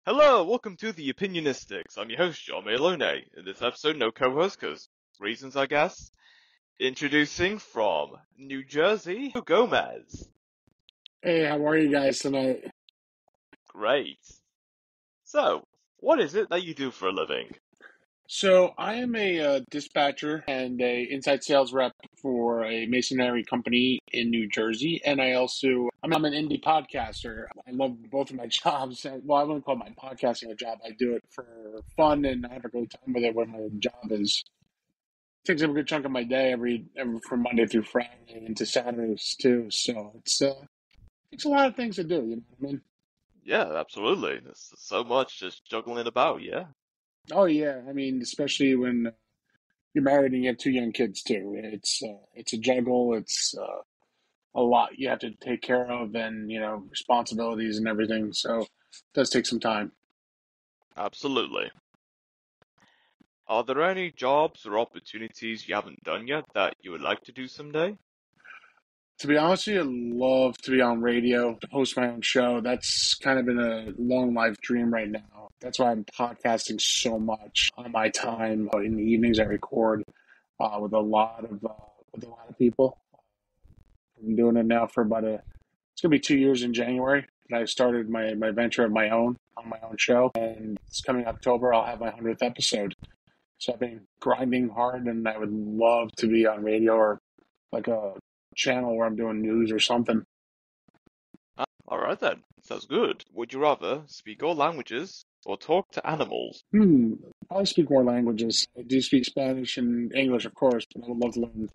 Hello, welcome to the Opinionistics. I'm your host, John Malone. In this episode, no co-host, because reasons, I guess. Introducing from New Jersey, Gomez. Hey, how are you guys tonight? Great. So, what is it that you do for a living? So I am a dispatcher and a inside sales rep for a masonry company in New Jersey, and I'm an indie podcaster. I love both of my jobs. Well, I wouldn't call my podcasting a job. I do it for fun, and I have a great time with it. Where my job is takes up a good chunk of my day every from Monday through Friday into Saturdays too. So it's a lot of things to do. You know what I mean? Yeah, absolutely. There's so much just juggling about, yeah. Oh yeah, I mean, especially when you're married and you have two young kids too. It's a juggle. It's a lot you have to take care of, and responsibilities and everything. So it does take some time. Absolutely. Are there any jobs or opportunities you haven't done yet that you would like to do someday? To be honest with you, I'd love to be on radio, to host my own show. That's kind of been a long life dream right now. That's why I'm podcasting so much on my time. In the evenings. I record with a lot of people. I've been doing it now for it's gonna be 2 years in January. And I started my venture of my own on my own show, and it's coming October. I'll have my 100th episode. So I've been grinding hard, and I would love to be on radio or like a channel where I'm doing news or something. Alright then, sounds good. Would you rather speak all languages or talk to animals? Probably speak more languages. I do speak Spanish and English, of course, but I would love to learn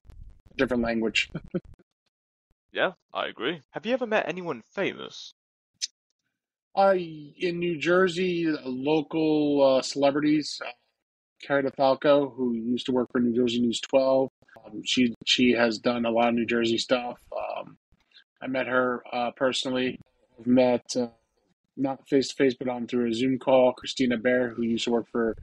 a different language. Yeah, I agree. Have you ever met anyone famous? In New Jersey, local celebrities, Cara DeFalco, who used to work for New Jersey News 12. She has done a lot of New Jersey stuff. I met her personally. I've met not face to face, but on through a Zoom call. Christina Bear, who used to work for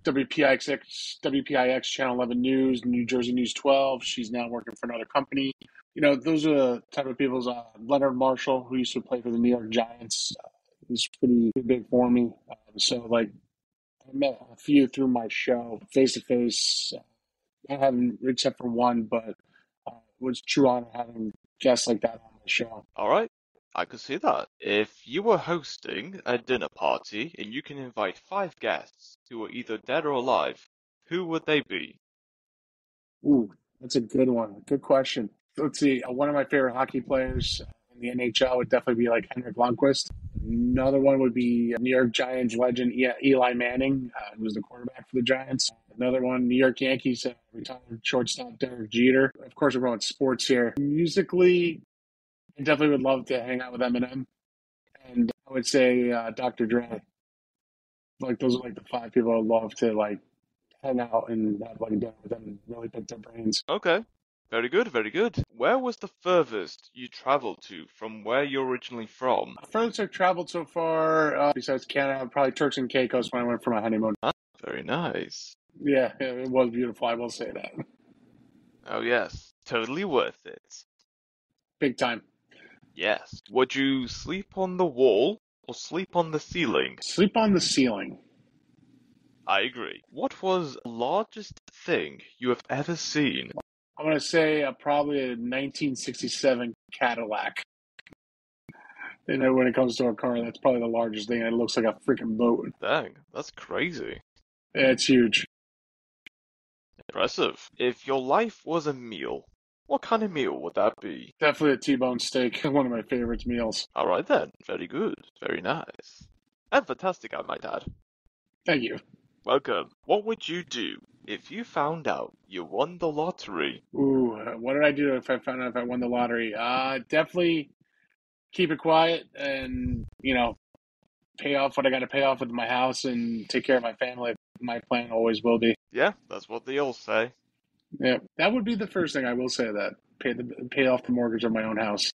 WPIX Channel 11 News, New Jersey News 12. She's now working for another company. Those are the type of people. Leonard Marshall, who used to play for the New York Giants, he's pretty big for me. I met a few through my show face to face. I haven't, except for one, but it was a true honor having guests like that on my show. Alright, I could see that. If you were hosting a dinner party and you can invite 5 guests who are either dead or alive, who would they be? Ooh, that's a good one. Good question. Let's see. One of my favorite hockey players in the NHL would definitely be like Henrik Lundqvist. Another one would be New York Giants legend Eli Manning, who was the quarterback for the Giants. Another one, New York Yankees retired shortstop Derek Jeter. Of course, we're going sports here. Musically, I definitely would love to hang out with Eminem, and I would say Dr. Dre. Like those are like the five people I'd love to like hang out and have like dinner with them and really pick their brains. Okay, very good, very good. Where was the furthest you traveled to from where you're originally from? Furthest I've traveled so far, besides Canada, probably Turks and Caicos when I went for my honeymoon. Ah, very nice. Yeah, it was beautiful. I will say that. Oh yes, totally worth it. Big time. Yes. Would you sleep on the wall or sleep on the ceiling? Sleep on the ceiling. I agree. What was the largest thing you have ever seen? I'm going to say probably a 1967 Cadillac. When it comes to a car, that's probably the largest thing. It looks like a freaking boat. Dang, that's crazy. Yeah, it's huge. Impressive. If your life was a meal, what kind of meal would that be? Definitely a T-bone steak. One of my favorite meals. Alright then, very good, very nice. And fantastic, I might add. Thank you. Welcome. What would you do if you found out you won the lottery? Ooh, what did I do if I found out if I won the lottery? Definitely keep it quiet and, pay off what I got to pay off with my house and take care of my family. My plan always will be. Yeah, that's what they all say. Yeah, that would be the first thing I will say. That pay off the mortgage of my own house.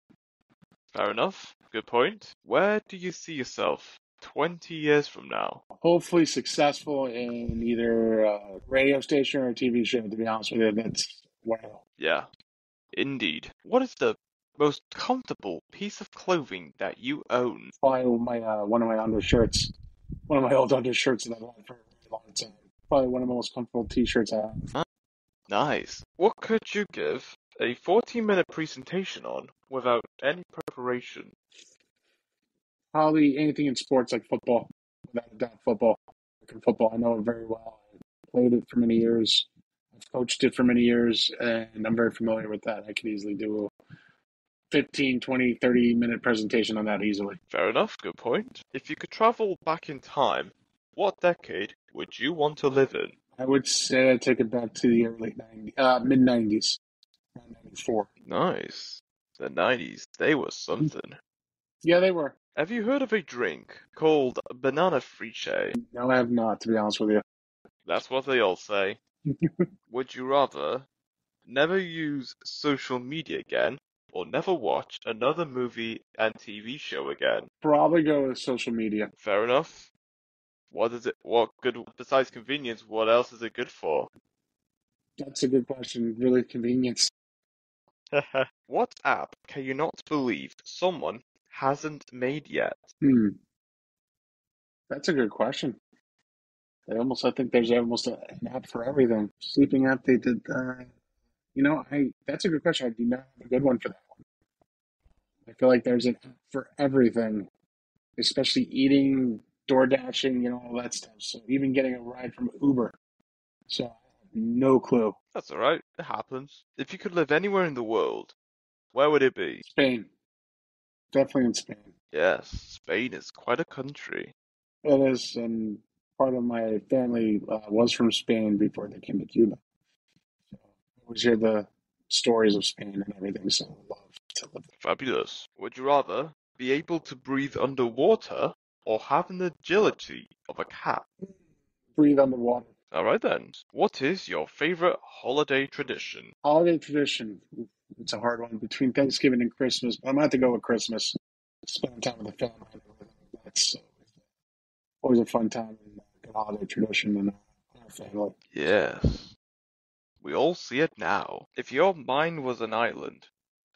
Fair enough. Good point. Where do you see yourself 20 years from now? Hopefully successful in either a radio station or a TV show. To be honest with you, that's wow. Yeah, indeed. What is the most comfortable piece of clothing that you own? Probably my one of my Ando shirts. one of my old undershirts that I've had for a very long time. Probably one of the most comfortable T-shirts I have. Nice. What could you give a 14-minute presentation on without any preparation? Probably anything in sports like football, without a doubt. Football, American football. I know it very well. I played it for many years. I've coached it for many years, and I'm very familiar with that. I could easily do a 15, 20, 30-minute presentation on that easily. Fair enough, good point. If you could travel back in time, what decade would you want to live in? I would say I'd take it back to the early 90s, mid 90s, around 94. Nice. The 90s, they were something. Yeah, they were. Have you heard of a drink called banana friche? No, I have not, to be honest with you. That's what they all say. Would you rather never use social media again or never watch another movie and TV show again? Probably go with social media. Fair enough. What good, besides convenience, what else is it good for? That's a good question. Really convenience. What app can you not believe someone hasn't made yet? Hmm, that's a good question. I think there's almost an app for everything. Sleeping app, they did. That's a good question. I do not have a good one for that one. I feel like there's an app for everything, especially eating, door dashing, all that stuff. So even getting a ride from Uber. So I have no clue. That's alright, it happens. If you could live anywhere in the world, where would it be? Spain, definitely in Spain. Yes, Spain is quite a country. It is, and part of my family was from Spain before they came to Cuba. So I always hear the stories of Spain and everything. So I love to live there. Fabulous. Would you rather be able to breathe underwater or have the agility of a cat? Breathe underwater. Alright then. What is your favorite holiday tradition? Holiday tradition. It's a hard one between Thanksgiving and Christmas. But I'm going to have to go with Christmas. Spending time with the family and everything. That's always a fun time and a good holiday tradition in our family. Yes, we all see it now. If your mind was an island,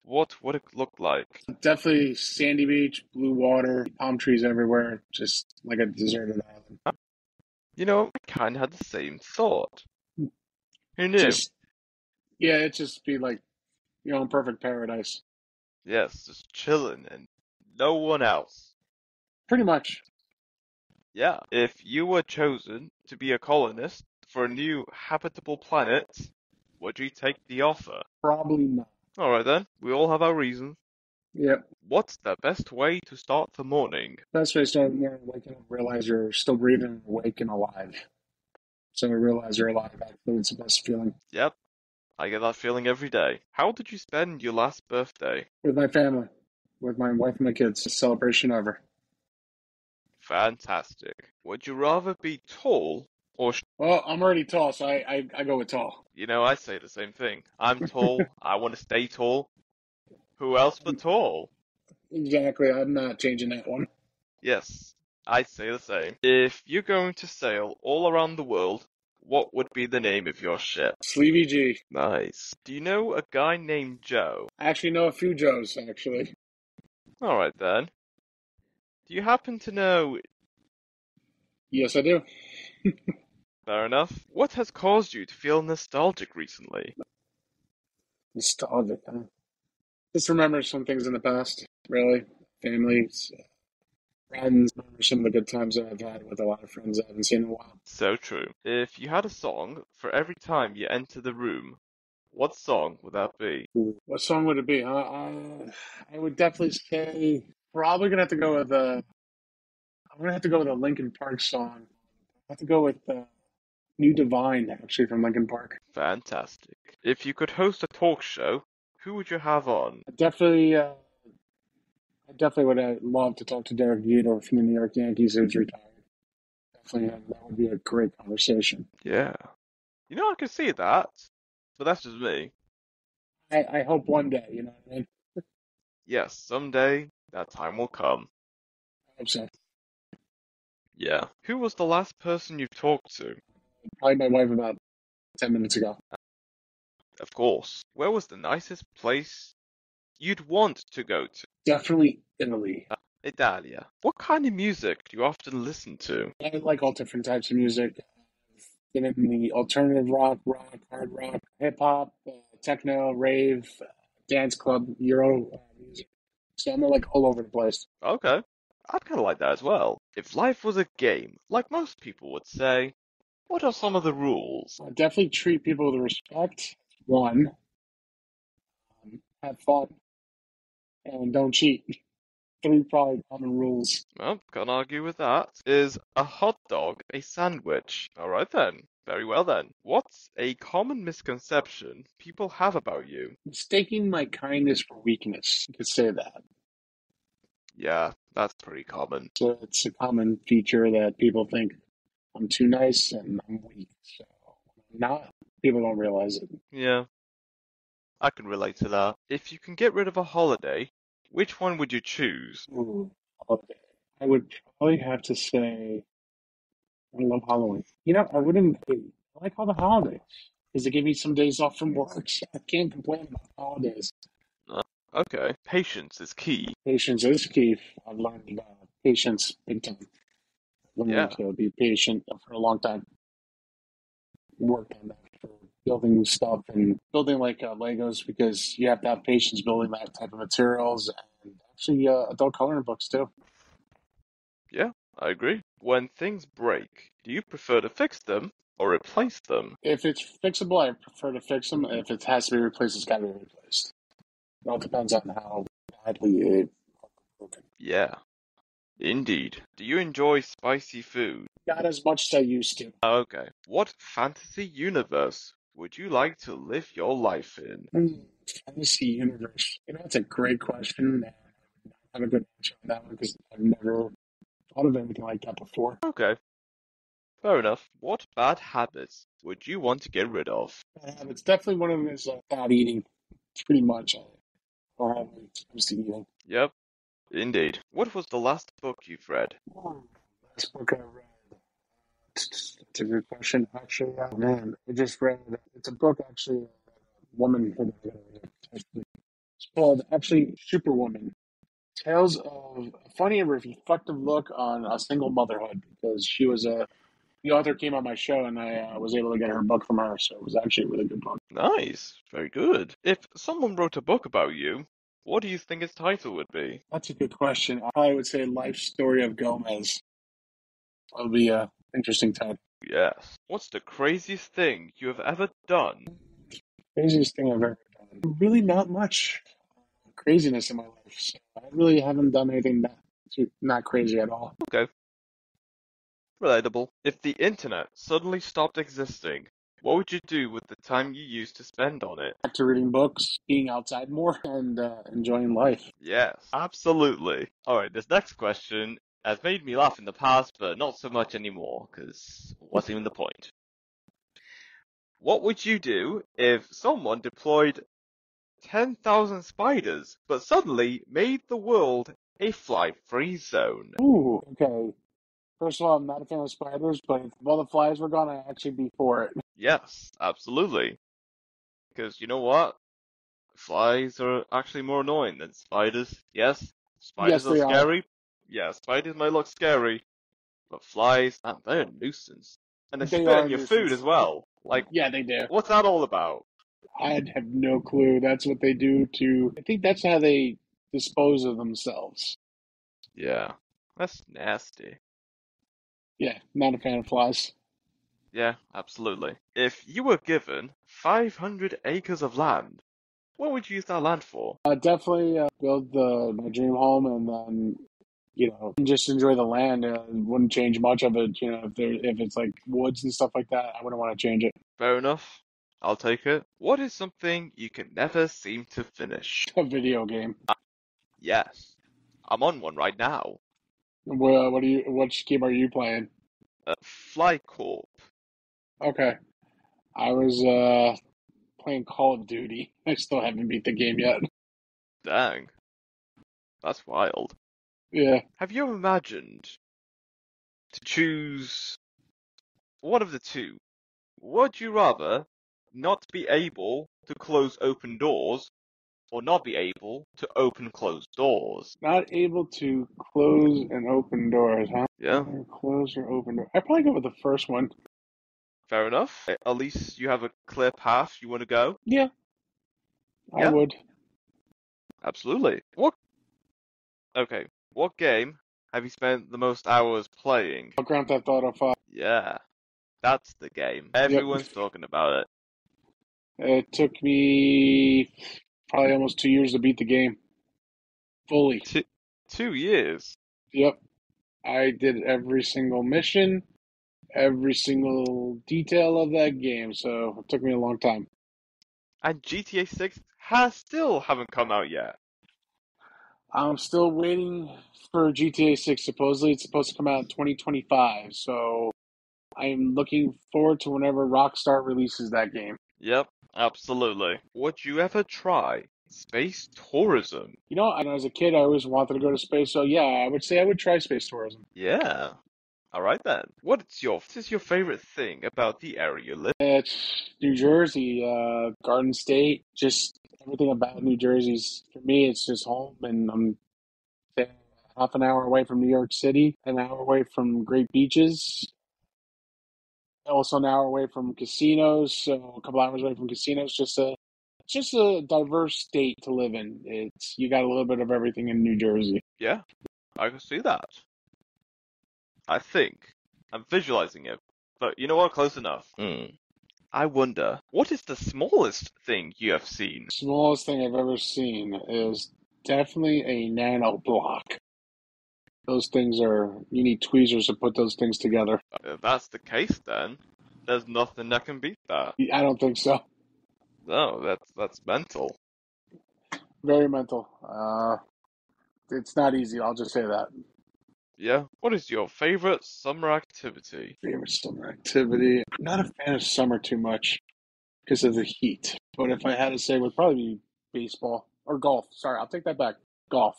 what would it look like? Definitely sandy beach, blue water, palm trees everywhere, just like a deserted island. I kinda had the same thought. Who knew? Just yeah, it just be like in perfect paradise. Yes, just chilling and no one else. Pretty much. Yeah, if you were chosen to be a colonist for a new habitable planet, would you take the offer? Probably not. Alright then, we all have our reasons. Yep. What's the best way to start the morning? Best way to start more waking up, realize you're still breathing, awake, and alive. So realize you're alive. Actually, it's the best feeling. Yep, I get that feeling every day. How did you spend your last birthday? With my family, with my wife and my kids. Celebration ever. Fantastic. Would you rather be tall or Well, I'm already tall, so I go with tall. I say the same thing. I'm tall. I want to stay tall. Who else but tall? Exactly. I'm not changing that one. Yes, I say the same. If you're going to sail all around the world, what would be the name of your ship? Sleevey G. Nice. Do you know a guy named Joe? I actually know a few Joes, actually. Alright then. Do you happen to know? Yes, I do. Fair enough. What has caused you to feel nostalgic recently? Nostalgic, huh? Just remember some things in the past, really. Families, friends. Remember some of the good times that I've had with a lot of friends I haven't seen in a while. So true. If you had a song for every time you enter the room, what song would that be? What song would it be? I would definitely say probably gonna have to go with I'm gonna have to go with a Linkin Park song. I have to go with New Divine, actually from Linkin Park. Fantastic. If you could host a talk show, who would you have on? I definitely would love to talk to Derek Jeter from the New York Yankees who's retired. Definitely, that would be a great conversation. Yeah. I can see that. But that's just me. I hope one day, you know what I mean? Yes, someday that time will come. I hope so. Yeah. Who was the last person you talked to? Probably my wife about 10 minutes ago. Of course. Where was the nicest place you'd want to go to? Definitely Italy. Italia. What kind of music do you often listen to? I like all different types of music. Been in the alternative rock, hard rock, hip hop, techno, rave, dance club, Euro music. So I'm like all over the place. Okay. I'd kind of like that as well. If life was a game, like most people would say, what are some of the rules? I definitely treat people with respect. One, have fun, and don't cheat. Three probably common rules. Well, can't argue with that. Is a hot dog a sandwich? Alright then. Very well then. What's a common misconception people have about you? Mistaking my kindness for weakness. You could say that. Yeah, that's pretty common. So it's a common feature that people think I'm too nice and I'm weak. So I'm not. People don't realize it. Yeah, I can relate to that. If you can get rid of a holiday, which one would you choose? Ooh, okay. I would probably have to say I love Halloween. I wouldn't. I like all the holidays because they give me some days off from work. So I can't complain about holidays. Uh, okay. Patience is key. Patience is key. I've learned patience big time. Learning Yeah, to be patient for a long time. Worked on that for building stuff and building like Legos because you have to have patience building that type of materials and actually adult coloring books too. yeah, I agree. When things break, do you prefer to fix them or replace them? If it's fixable, I prefer to fix them. If it has to be replaced, it's got to be replaced. It all depends on how badly it broken. Yeah, indeed. Do you enjoy spicy food? Not as much as I used to. Okay. What fantasy universe would you like to live your life in? Fantasy universe. That's a great question. And I don't have a good answer on that one because I've never thought of anything like that before. Okay, fair enough. What bad habits would you want to get rid of? It's definitely one of them is not eating. Pretty much. I don't have any comes to eating. Yep, indeed. What was the last book you've read? Last book I read. It's a good question, actually. Man, I just read. It's a book actually. Woman. It's called actually Superwoman. Tales of a funny and reflective look on a single motherhood because she was the author came on my show and I was able to get her book from her, so it was actually a really good book. Nice, very good. If someone wrote a book about you, what do you think its title would be? That's a good question. I probably would say Life Story of Gomez. That'll be a interesting time. Yes. What's the craziest thing you have ever done? Craziest thing I've ever done. Really, not much craziness in my life. So I really haven't done anything not crazy at all. Okay, relatable. If the internet suddenly stopped existing, what would you do with the time you used to spend on it? Back to reading books, being outside more, and enjoying life. Yes, absolutely. Alright, this next question has made me laugh in the past, but not so much anymore, because what's even the point? What would you do if someone deployed 10,000 spiders, but suddenly made the world a fly-free zone? Ooh, okay. First of all, I'm not a fan of spiders, but if all the flies were gone, I'd actually be for it. Yes, absolutely. Because you know what? Flies are actually more annoying than spiders. Yes, Yes, spiders are they are. scary. Yeah, spiders might look scary, but flies, man, they're a nuisance. And they They spit are in a your food nuisance. as well. Like, Yeah, they do. what's that all about? I'd have no clue. That's what they do to. I think that's how they dispose of themselves. Yeah, that's nasty. Yeah, not a fan of flies. Yeah, absolutely. If you were given 500 acres of land, what would you use that land for? Definitely build my dream home and then, just enjoy the land. Wouldn't change much of it. If it's like woods and stuff like that, I wouldn't want to change it. Fair enough. I'll take it. What is something you can never seem to finish? A video game. Yes, I'm on one right now. Well, which game are you playing? Fly Corp. Okay. I was playing Call of Duty. I still haven't beat the game yet. Dang, that's wild. Yeah. Have you ever imagined to choose one of the two? Would you rather not be able to close open doors or not be able to open closed doors. Not able to close and open doors, huh? Yeah, Close or open door. I'd probably go with the first one. fair enough. At least you have a clear path you want to go. Yeah, I Yeah, would. absolutely. What game have you spent the most hours playing? Grand Theft Auto 5. Yeah, that's the game. Yep. Everyone's talking about it. It took me probably almost 2 years to beat the game fully. Two, 2 years. Yep. I did every single mission, every single detail of that game, so it took me a long time. And GTA 6 has still haven't come out yet. I'm still waiting for GTA 6. Supposedly, it's supposed to come out in 2025, so I'm looking forward to whenever Rockstar releases that game. Yep, absolutely. Would you ever try space tourism? You know, as a kid, I always wanted to go to space, so yeah, I would say I would try space tourism. Yeah. All right then. What is your favorite thing about the area you live? It's New Jersey, Garden State, just everything about New Jersey's, for me, it's just home, and I'm say, half an hour away from New York City, an hour away from great beaches, also an hour away from casinos, so a couple hours away from casinos. Just a diverse state to live in. It's you got a little bit of everything in New Jersey. Yeah, I can see that. I think I'm visualizing it, but you know what? Close enough. I wonder, what is the smallest thing you have seen? Smallest thing I've ever seen is definitely a nano block. Those things are you need tweezers to put those things together. If that's the case, then there's nothing that can beat that. I don't think so. No, that's mental. Very mental. It's not easy. I'll just say that. Yeah. What is your favorite summer activity? Favorite summer activity. I'm not a fan of summer too much because of the heat. But if I had to say, it would probably be baseball or golf. Sorry, I'll take that back. Golf.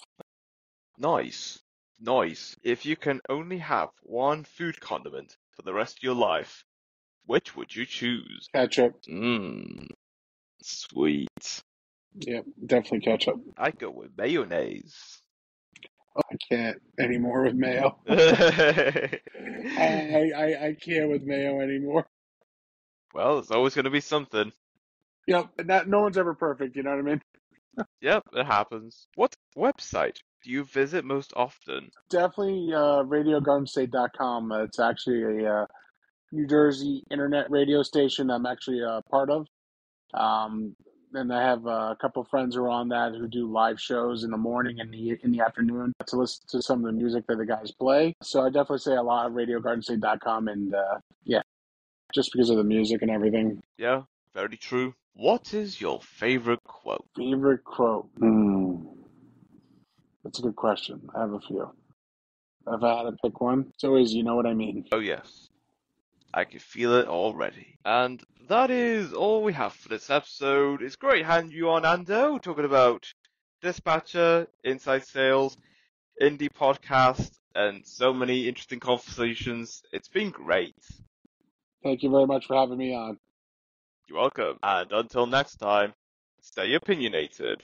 Nice. Nice. If you can only have one food condiment for the rest of your life, which would you choose? Ketchup. Mmm, sweet. Yeah, definitely ketchup. I go with mayonnaise. I can't anymore with mayo. I can't with mayo anymore. Well, it's always going to be something. Yep, no one's ever perfect. You know what I mean? Yep, it happens. What website do you visit most often? Definitely RadioGardenState.com. It's actually a New Jersey internet radio station I'm actually a part of. Um, and I have a couple of friends who are on that who do live shows in the morning and in the afternoon to listen to some of the music that the guys play. So I definitely say a lot of RadioGardenState.com and yeah, just because of the music and everything. Yeah, very true. What is your favorite quote? Favorite quote? That's a good question. I have a few. If I had to pick one, it's always, you know what I mean. Oh, yes. I can feel it already. And that is all we have for this episode. It's great having you on, Ando, talking about Dispatcher, Inside Sales, indie podcast, and so many interesting conversations. It's been great. Thank you very much for having me on. You're welcome. And until next time, stay opinionated.